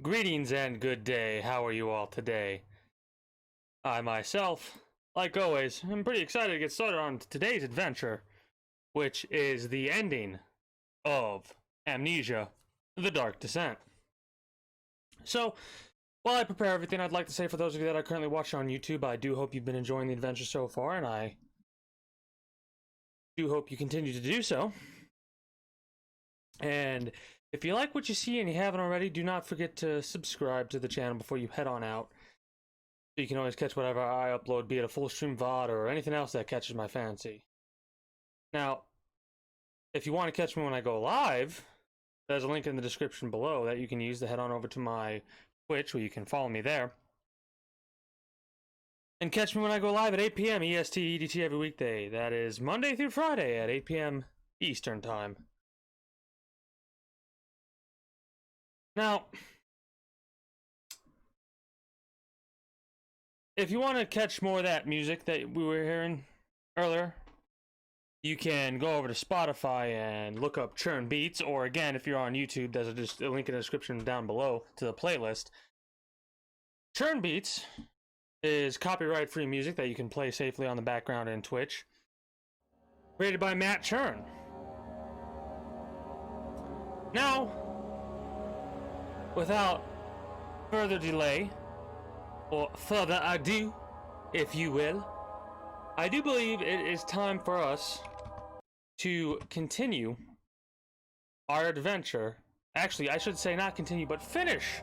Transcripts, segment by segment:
Greetings and good day. How are you all today? I myself, like always, am pretty excited to get started on today's adventure, which is the ending of Amnesia, The Dark Descent. So, while I prepare everything, I'd like to say for those of you that are currently watching on YouTube, I do hope you've been enjoying the adventure so far, and I do hope you continue to do so. And if you like what you see and you haven't already, do not forget to subscribe to the channel before you head on out. So you can always catch whatever I upload, be it a full stream VOD or anything else that catches my fancy. Now, if you want to catch me when I go live, there's a link in the description below that you can use to head on over to my Twitch, where you can follow me there. And catch me when I go live at 8 p.m. EST EDT every weekday. That is Monday through Friday at 8 p.m. Eastern Time. Now, if you want to catch more of that music that we were hearing earlier, you can go over to Spotify and look up Churn Beats, or again, if you're on YouTube, there's just a link in the description down below to the playlist. Churn Beats is copyright-free music that you can play safely on the background in Twitch, created by Matt Churn. Now, without further delay, or further ado, if you will, I do believe it is time for us to continue our adventure. Actually, I should say not continue, but finish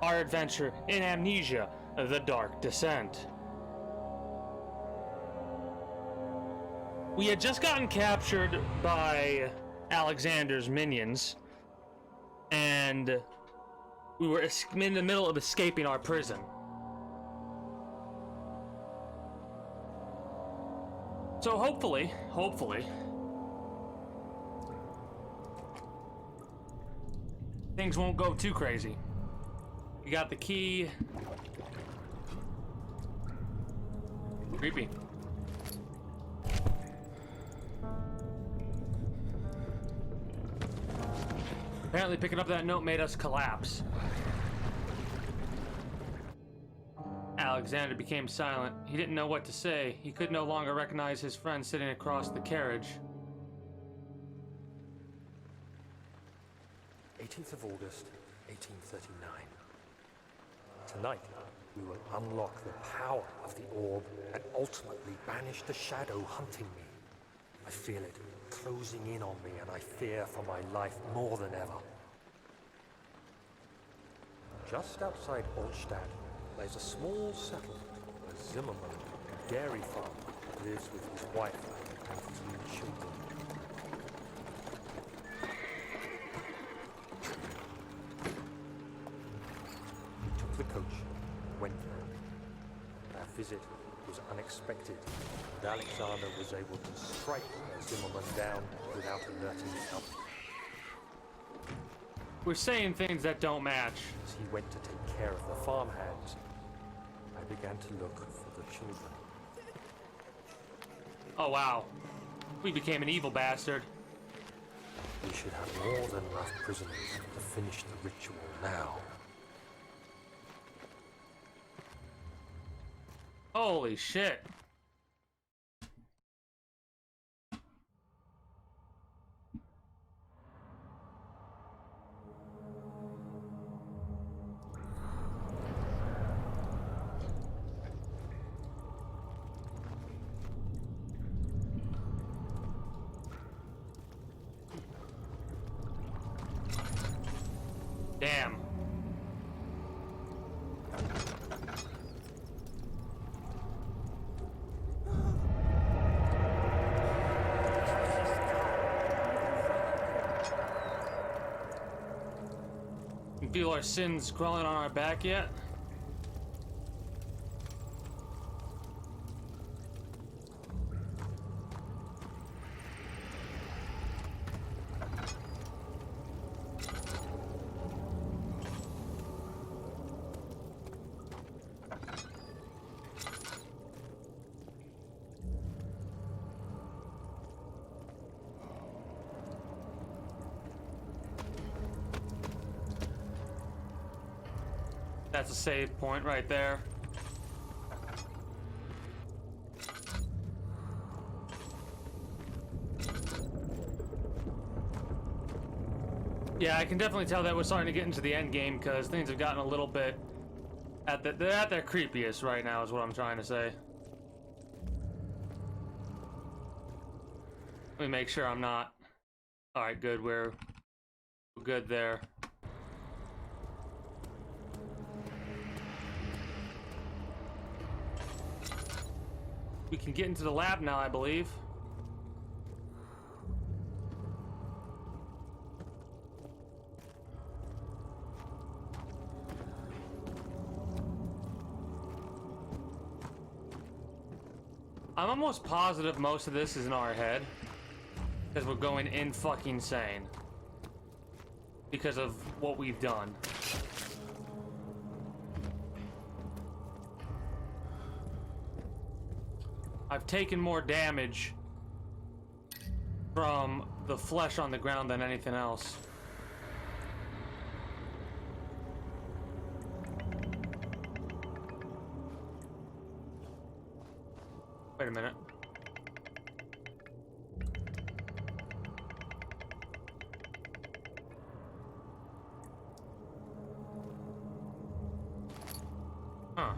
our adventure in Amnesia, The Dark Descent. We had just gotten captured by Alexander's minions, and we were in the middle of escaping our prison. So hopefully, things won't go too crazy. You got the key. Creepy. Apparently picking up that note made us collapse. Alexander became silent. He didn't know what to say. He could no longer recognize his friend sitting across the carriage. 18th of August, 1839. Tonight, we will unlock the power of the orb and ultimately banish the shadow hunting me. I feel it closing in on me, and I fear for my life more than ever. Just outside Altstadt lies a small settlement where Zimmerman, a dairy farmer, lives with his wife and 3 children. We took the coach and went there. Our visit was unexpected, and Alexander was able to strike Zimmerman down without alerting help. We're saying things that don't match. As he went to take care of the farmhands, I began to look for the children. Oh wow. We became an evil bastard. We should have more than enough prisoners to finish the ritual now. Holy shit. Damn. You feel our sins crawling on our back yet? That's a save point right there. Yeah, I can definitely tell that we're starting to get into the end game because things have gotten a little bit they're at their creepiest right now is what I'm trying to say. Let me make sure I'm not. All right, good. We're good there. We can get into the lab now, I believe. I'm almost positive most of this is in our head. Because we're going in fucking sane. Because of what we've done. I've taken more damage from the flesh on the ground than anything else. Wait a minute. Huh.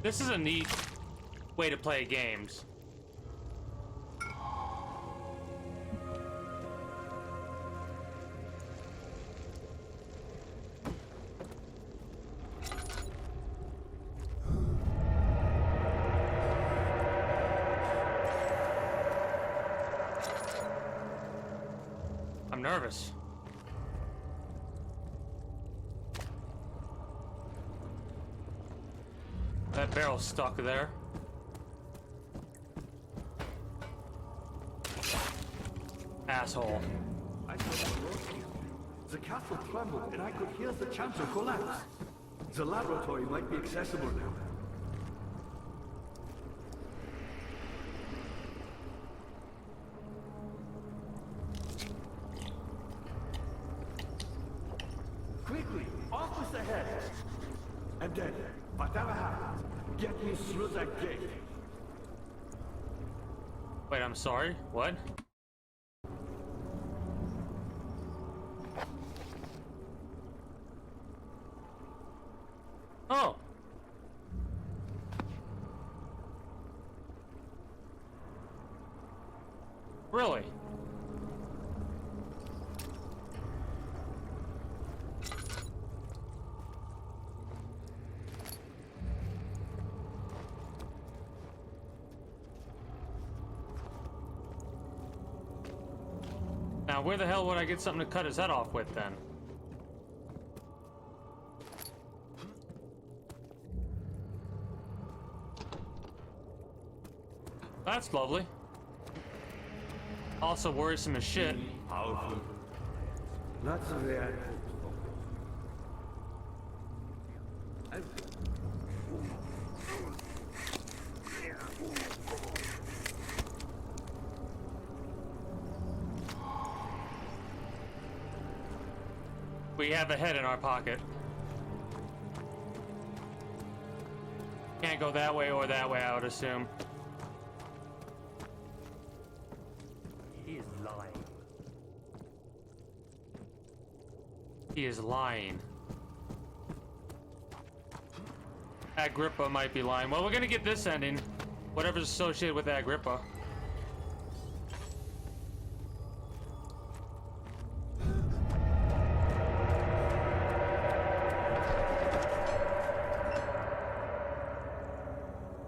This is a neat way to play games. I'm nervous. That barrel's stuck there. Asshole. I the castle trembled and I could hear the chancel collapse. The laboratory might be accessible now. Quickly, off with the head. And then, whatever happens, get me through that gate. Wait, I'm sorry? What? Oh. Really? Now, where the hell would I get something to cut his head off with, then? That's lovely. Also worrisome as shit. Powerful. That's the way I hoped for. We have a head in our pocket. Can't go that way or that way, I would assume. He is lying. He is lying. Agrippa might be lying. Well, we're gonna get this ending. Whatever's associated with Agrippa.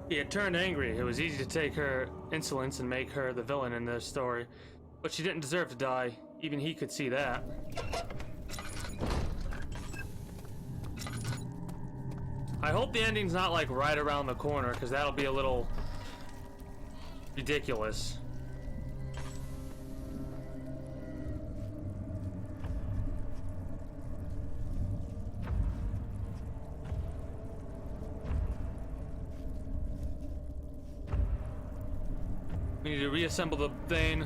He had turned angry. It was easy to take her insolence and make her the villain in this story. But she didn't deserve to die. Even he could see that. I hope the ending's not like right around the corner, because that'll be a little ridiculous. We need to reassemble the thing.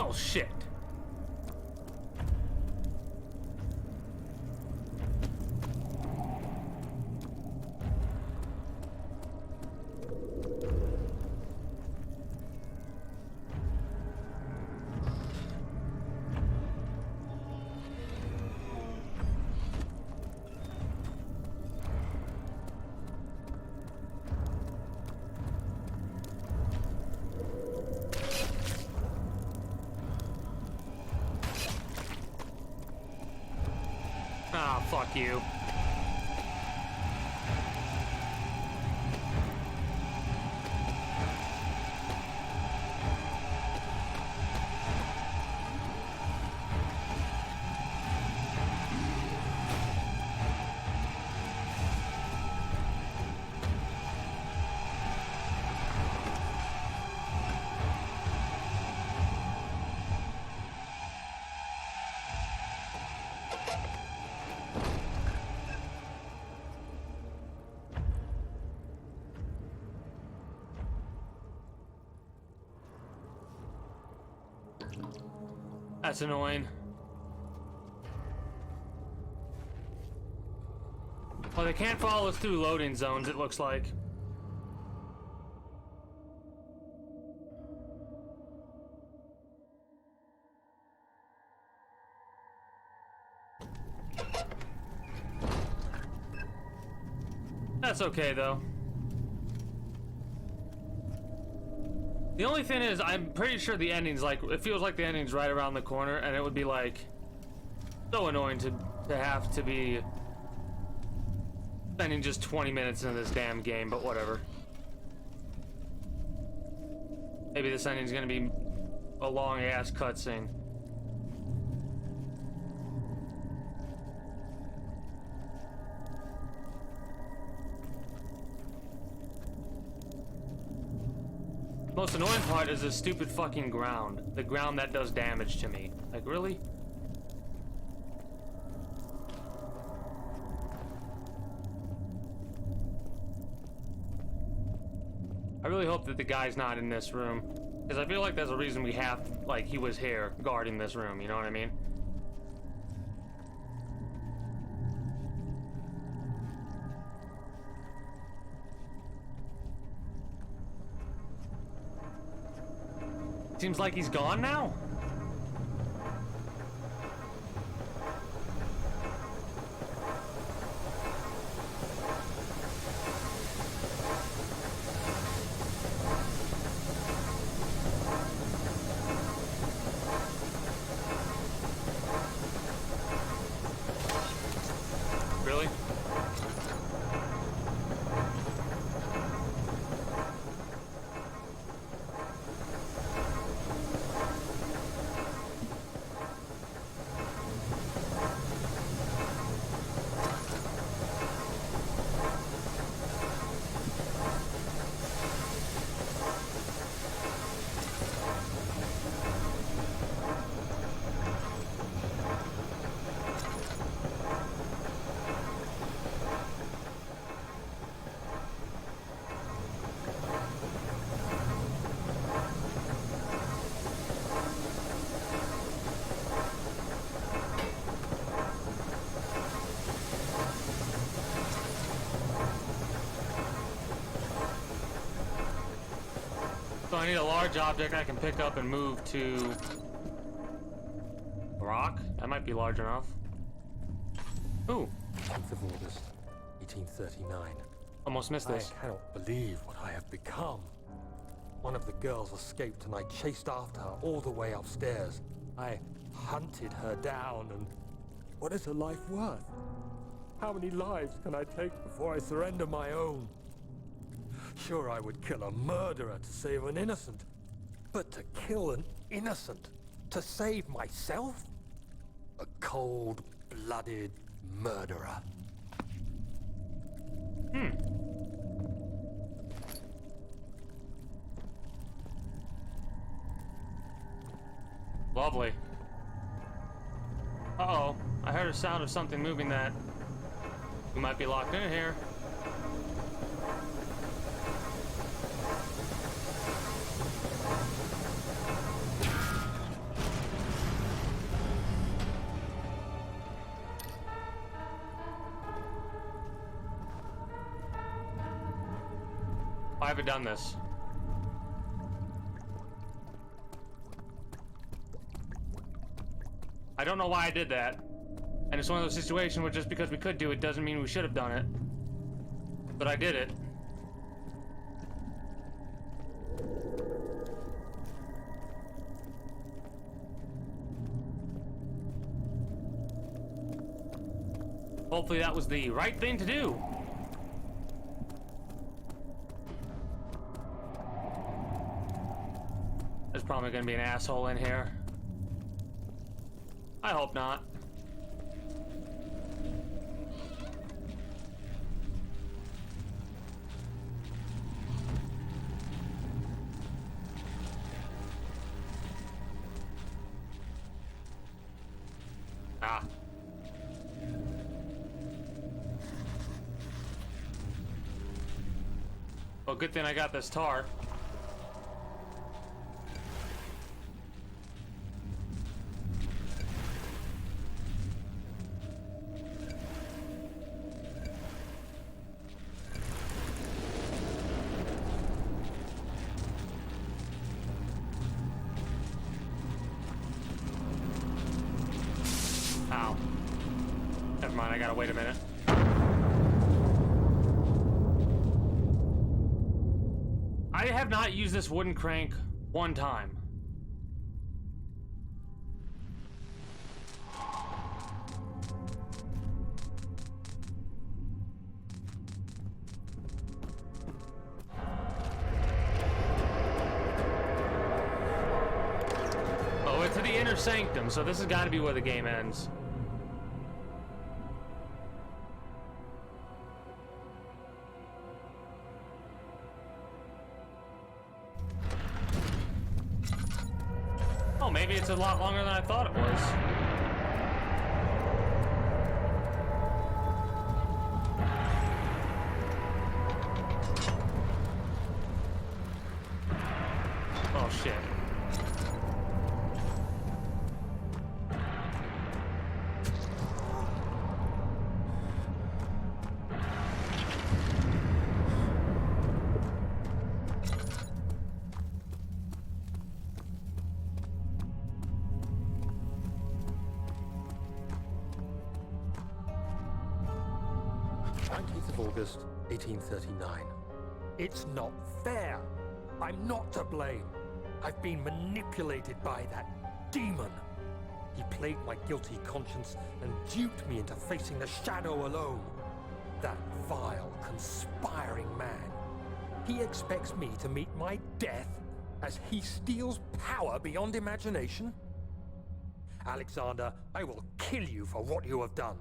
Oh shit. Ah, fuck you. That's annoying. Well, they can't follow us through loading zones, it looks like. That's okay, though. The only thing is, I'm pretty sure the ending's like, it feels like the ending's right around the corner, and it would be like so annoying to have to be spending just 20 minutes in this damn game, but whatever. Maybe this ending's gonna be a long ass cutscene. Most annoying part is the stupid fucking ground. The ground that does damage to me. Like, really? I really hope that the guy's not in this room. Because I feel like there's a reason we have, like, he was here guarding this room, you know what I mean? Seems like he's gone now? I need a large object I can pick up and move to... a rock? That might be large enough. Ooh. 10th of August, 1839. Almost missed this. I cannot believe what I have become. One of the girls escaped and I chased after her all the way upstairs. I hunted her down and... what is a life worth? How many lives can I take before I surrender my own? Sure, I would kill a murderer to save an innocent. But to kill an innocent to save myself? A cold-blooded murderer. Lovely. Uh-oh. I heard a sound of something moving that... we might be locked in here. Why have I done this? I don't know why I did that. And it's one of those situations where just because we could do it doesn't mean we should have done it. But I did it. Hopefully that was the right thing to do. There's probably gonna be an asshole in here. I hope not. Ah. Well, good thing I got this tar. Ow. Never mind, I gotta wait a minute. I have not used this wooden crank one time. Oh, it's to the inner sanctum, so this has got to be where the game ends. Oh, maybe it's a lot longer than I thought it was. Oh, shit. August 1839. It's not fair. I'm not to blame. I've been manipulated by that demon. He played my guilty conscience and duped me into facing the shadow alone. That vile, conspiring man. He expects me to meet my death as he steals power beyond imagination? Alexander, I will kill you for what you have done.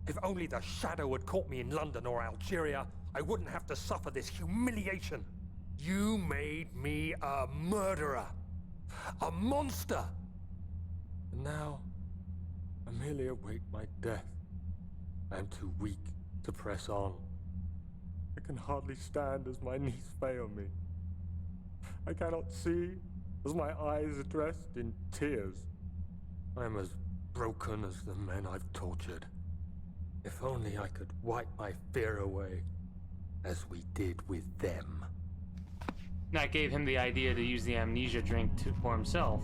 If only the shadow had caught me in London or Algeria, I wouldn't have to suffer this humiliation. You made me a murderer. A monster. And now, I merely await my death. I am too weak to press on. I can hardly stand as my knees fail me. I cannot see as my eyes are dressed in tears. I am as broken as the men I've tortured. If only I could wipe my fear away, as we did with them. That gave him the idea to use the amnesia drink for himself.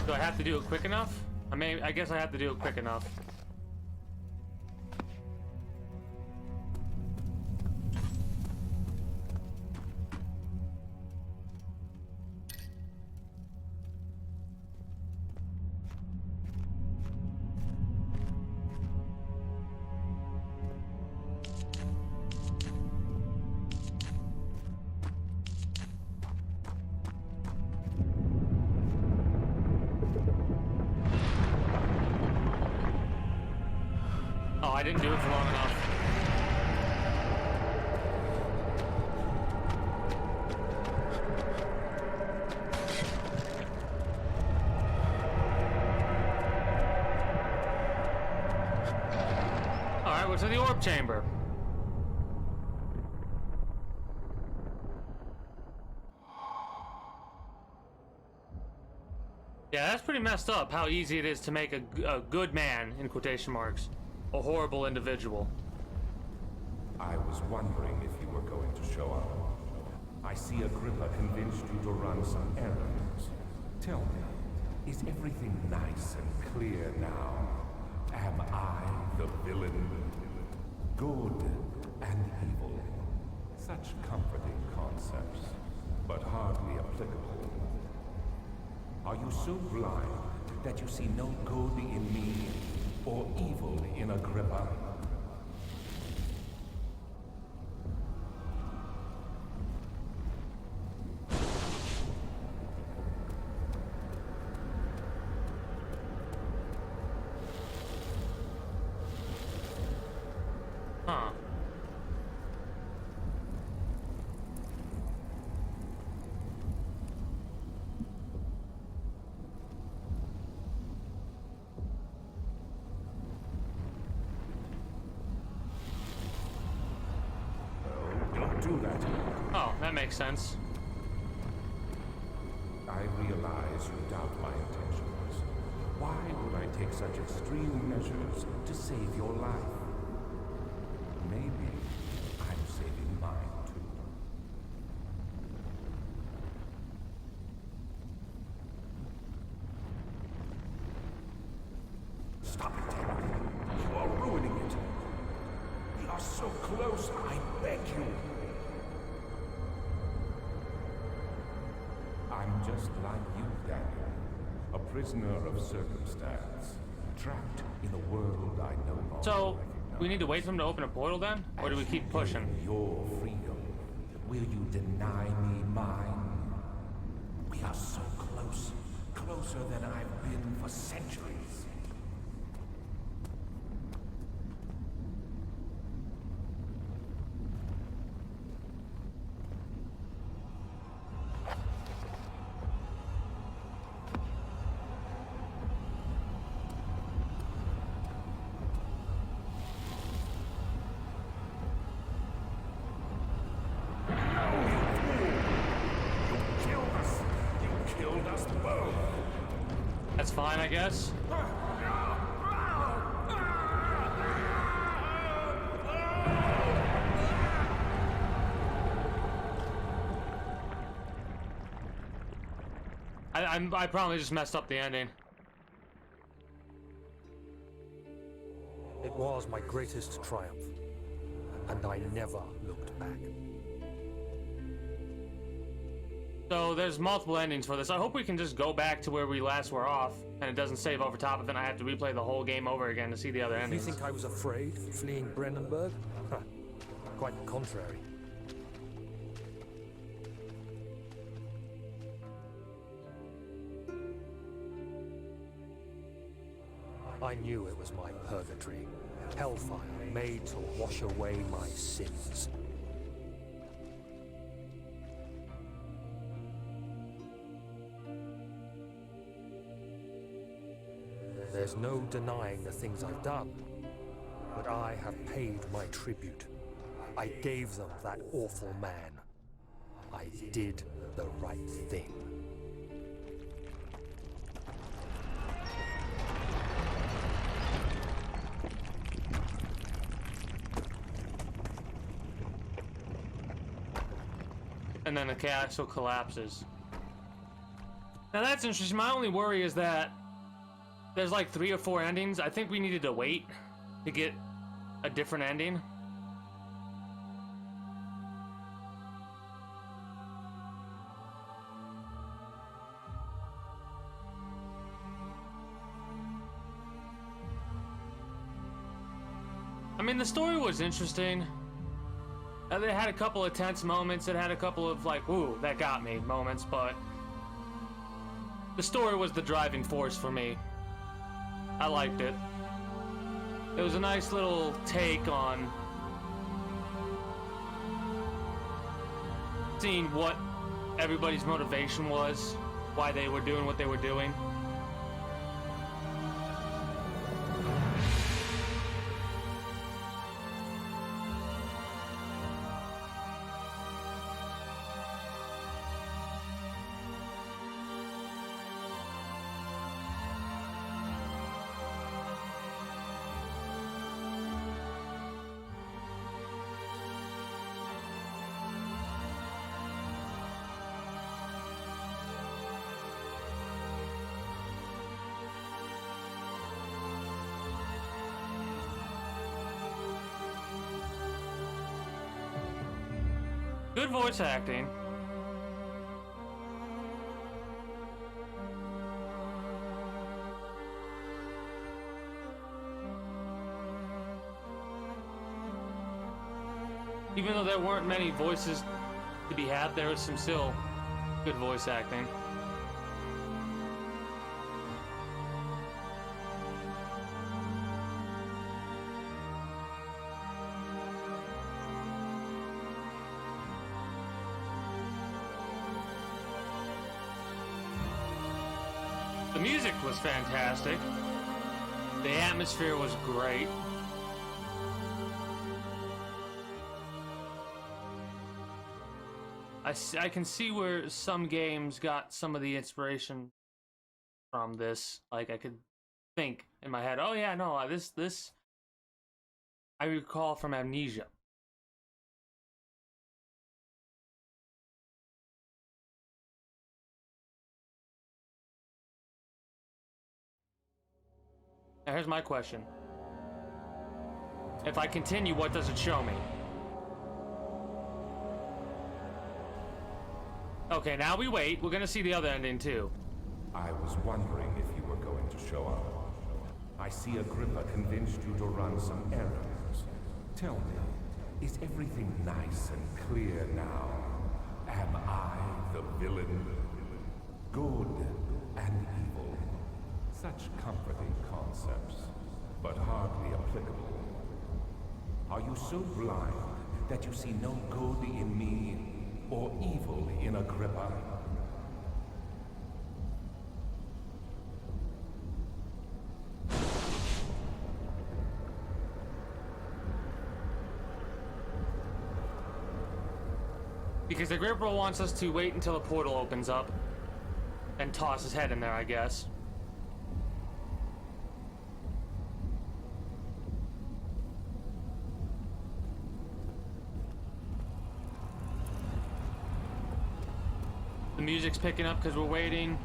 Do I have to do it quick enough? I guess I have to do it quick enough. Oh, I didn't do it for long enough. Alright, what's in the orb chamber? Yeah, that's pretty messed up, how easy it is to make a good man, in quotation marks, a horrible individual. I was wondering if you were going to show up. I see Agrippa convinced you to run some errands. Tell me, is everything nice and clear now? Am I the villain? Good and evil. Such comforting concepts, but hardly applicable. Are you so blind that you see no good in me or evil in Agrippa? Huh. Don't do that. Oh, that makes sense. I realize you doubt my intentions. Why would I take such extreme measures to save your life? Maybe I'm saving mine too. Stop it, Henry. You are ruining it. We are so close, I beg you. I'm just like you, Daniel. A prisoner of circumstance. Trapped in a world I no longer So, recognize. we need to wait for him to open a portal then? Or do we keep pushing? Your freedom. Will you deny me mine? We are so close. Closer than I've been for centuries. That's fine, I guess. I probably just messed up the ending. It was my greatest triumph, and I never looked back. So there's multiple endings for this. I hope we can just go back to where we last were off, and it doesn't save over top of it, and I have to replay the whole game over again to see the other You endings. think I was afraid, fleeing Brennenburg? Huh. Quite the contrary. I knew it was my purgatory, hellfire made to wash away my sins. There's no denying the things I've done, but I have paid my tribute. I gave them that awful man. I did the right thing. And then the castle collapses. Now that's interesting. My only worry is that there's like 3 or 4 endings. I think we needed to wait to get a different ending. I mean, the story was interesting. They had a couple of tense moments. It had a couple of like, ooh, that got me moments, but the story was the driving force for me. I liked it. It was a nice little take on seeing what everybody's motivation was, why they were doing what they were doing. Good voice acting. Even though there weren't many voices to be had, there was some still good voice acting. The music was fantastic. The atmosphere was great. I can see where some games got some of the inspiration from this. Like, I could think in my head, oh yeah, no, this I recall from Amnesia. Now here's my question. If I continue, what does it show me? Okay, now we wait. We're gonna see the other ending too. I was wondering if you were going to show up. I see Agrippa convinced you to run some errands. Tell me, is everything nice and clear now? Am I the villain? Good and evil. Such comforting concepts, but hardly applicable. Are you so blind that you see no good in me or evil in Agrippa? Because Agrippa wants us to wait until the portal opens up and toss his head in there, I guess. The music's picking up because we're waiting.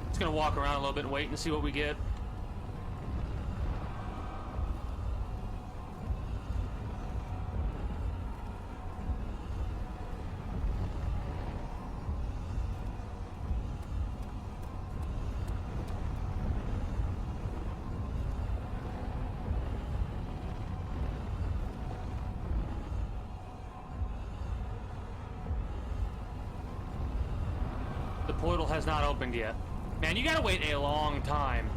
Just gonna walk around a little bit and wait and see what we get. The portal has not opened yet. Man, you gotta wait a long time.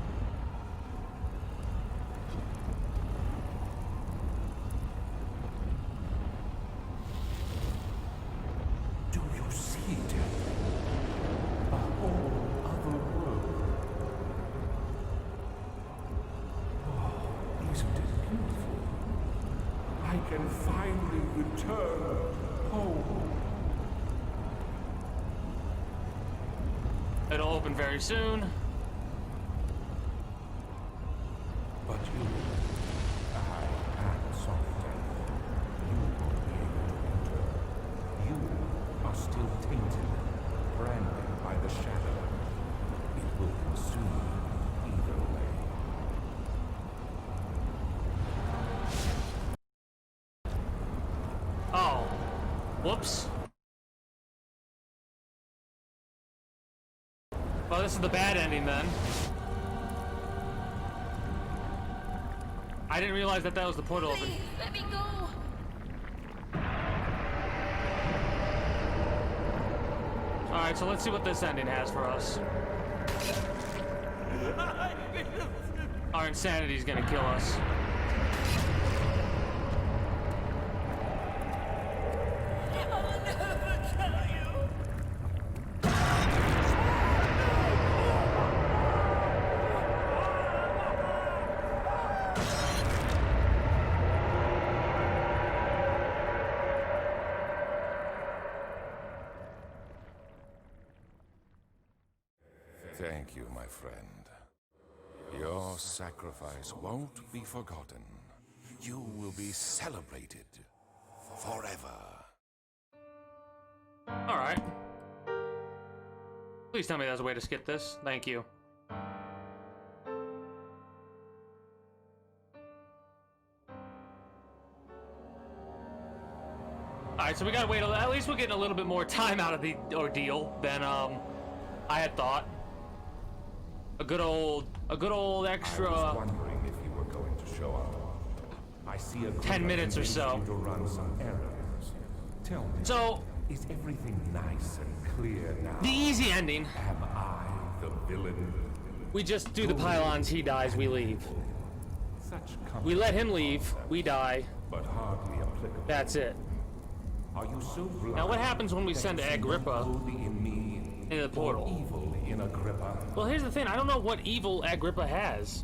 Do you see it? A whole other world. Oh, isn't it beautiful? I can finally return home. It'll open very soon. But you, I am soft. You won't be able to enter. You are still tainted, branded by the shadow. It will consume you either way. Oh. Whoops. Well, this is the bad ending then. I didn't realize that that was the portal open. Please, let me go. Alright, so let's see what this ending has for us. Our insanity's gonna kill us. I'll never tell you. Thank you, my friend. Your sacrifice won't be forgotten. You will be celebrated forever. Alright. Please tell me there's a way to skip this. Thank you. Alright, so we gotta wait. At least we're getting a little bit more time out of the ordeal than I had thought. A good old extra. I was wondering if you were going to show up. I see a 10 minutes or so. to run some errands. Tell me. So Is everything nice and clear now? the easy ending. Am I the villain? We just do the pylons. He dies. We leave. Such We let him leave. We die. but hardly applicable. That's it. Are you so blind? Now what happens when we send Agrippa Only in me into the portal? or evil in Agrippa? Well, here's the thing. I don't know what evil Agrippa has.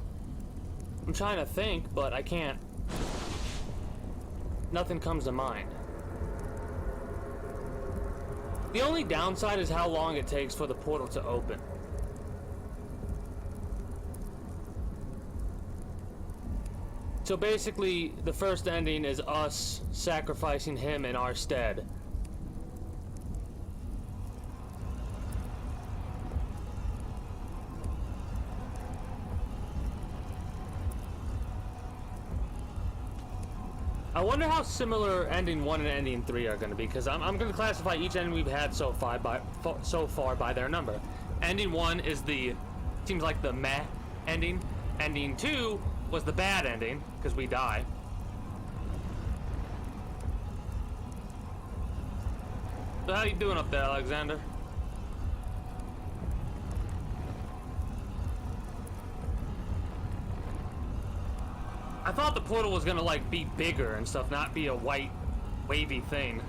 I'm trying to think, but I can't. Nothing comes to mind. The only downside is how long it takes for the portal to open. So basically, the first ending is us sacrificing him in our stead. I wonder how similar ending 1 and ending 3 are going to be, because I'm going to classify each ending we've had so far by their number. Ending 1 is seems like the meh ending. Ending 2 was the bad ending, because we die. So how you doing up there, Alexander? I thought the portal was gonna like be bigger and stuff, not be a white, wavy thing.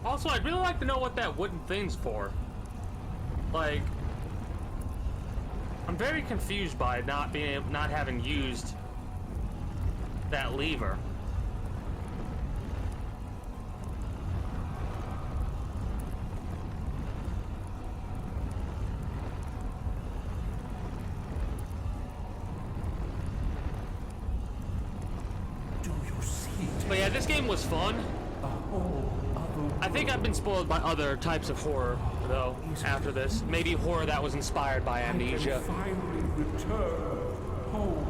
Also, I'd really like to know what that wooden thing's for. Like, I'm very confused by not having used that lever. But yeah, this game was fun. I think I've been spoiled by other types of horror, though, after this. Maybe horror that was inspired by Amnesia. I can finally return home.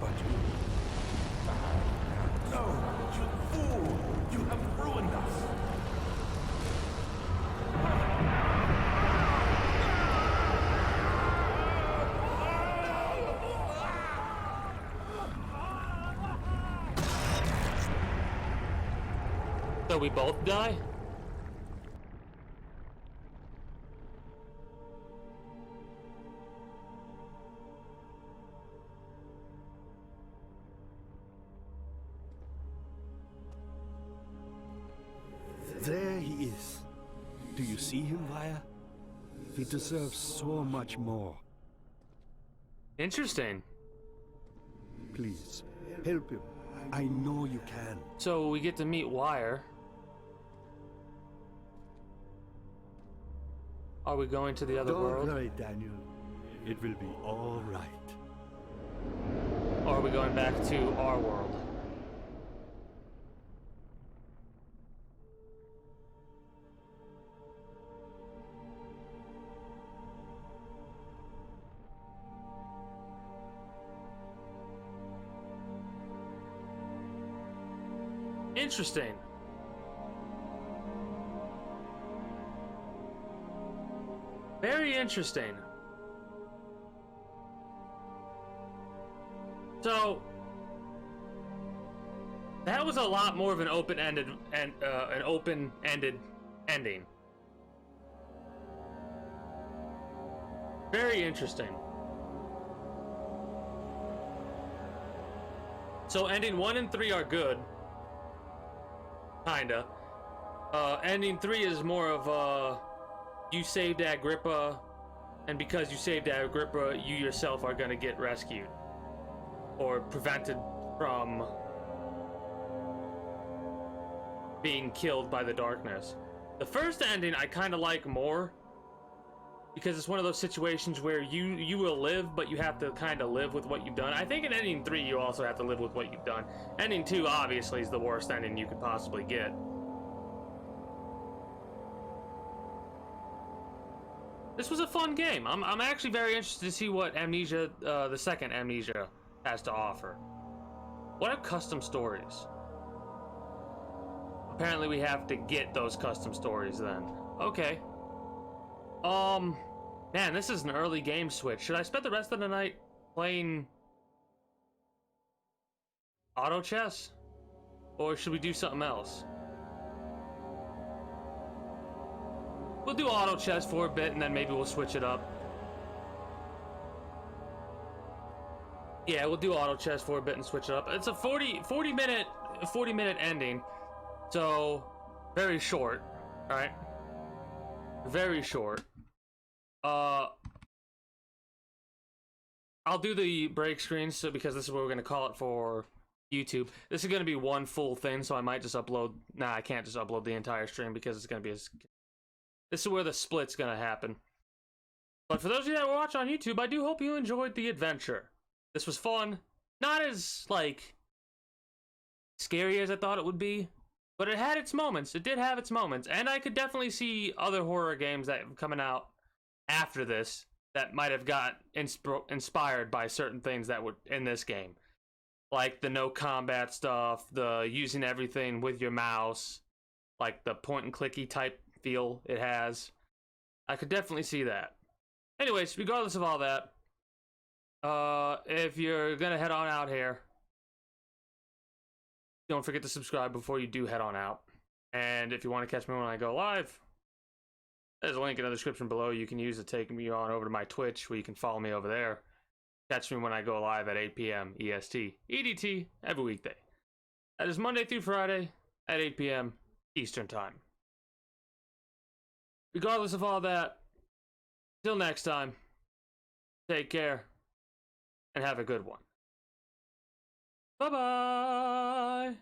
But you... No, you fool! You have ruined us! So we both die? There he is. Do you see him, Vaya? He deserves so much more. Interesting. Please, help him. I know you can. So we get to meet Wire. Are we going to the other Don't world? worry, Daniel. It will be all right. Or are we going back to our world? Interesting. Very interesting. So that was a lot more of an open-ended and an open-ended ending. Very interesting. So ending 1 and 3 are good. Kinda. Ending 3 is more of you saved Agrippa, and because you saved Agrippa, you yourself are gonna get rescued. Or prevented from being killed by the darkness. The first ending I kinda like more, because it's one of those situations where you will live, but you have to kind of live with what you've done. I think in ending 3 you also have to live with what you've done. Ending 2 obviously is the worst ending you could possibly get. This was a fun game. I'm actually very interested to see what Amnesia, the second Amnesia, has to offer. What are custom stories? Apparently we have to get those custom stories then. Okay. Man, this is an early game switch. Should I spend the rest of the night playing auto chess? Or should we do something else? We'll do auto chess for a bit and then maybe we'll switch it up. Yeah, we'll do auto chess for a bit and switch it up. It's a 40 minute ending. So very short, all right? Very short. I'll do the break screens, so because this is what we're gonna call it for YouTube. This is gonna be one full thing, so I might just upload. Nah, I can't just upload the entire stream because it's gonna be this is where the split's gonna happen. But for those of you that were watching on YouTube, I do hope you enjoyed the adventure. This was fun. Not as like scary as I thought it would be, but it had its moments. It did have its moments, and I could definitely see other horror games that are coming out after this that might have got inspired by certain things that were in this game, like the no combat stuff, the using everything with your mouse, like the point and clicky type feel it has. I could definitely see that. Anyways, regardless of all that, if you're gonna head on out here, don't forget to subscribe before you do head on out. And if you want to catch me when I go live, there's a link in the description below you can use to take me on over to my Twitch, where you can follow me over there. Catch me when I go live at 8 p.m. EST, EDT, every weekday. That is Monday through Friday at 8 p.m. Eastern Time. Regardless of all that, till next time, take care and have a good one. Bye-bye!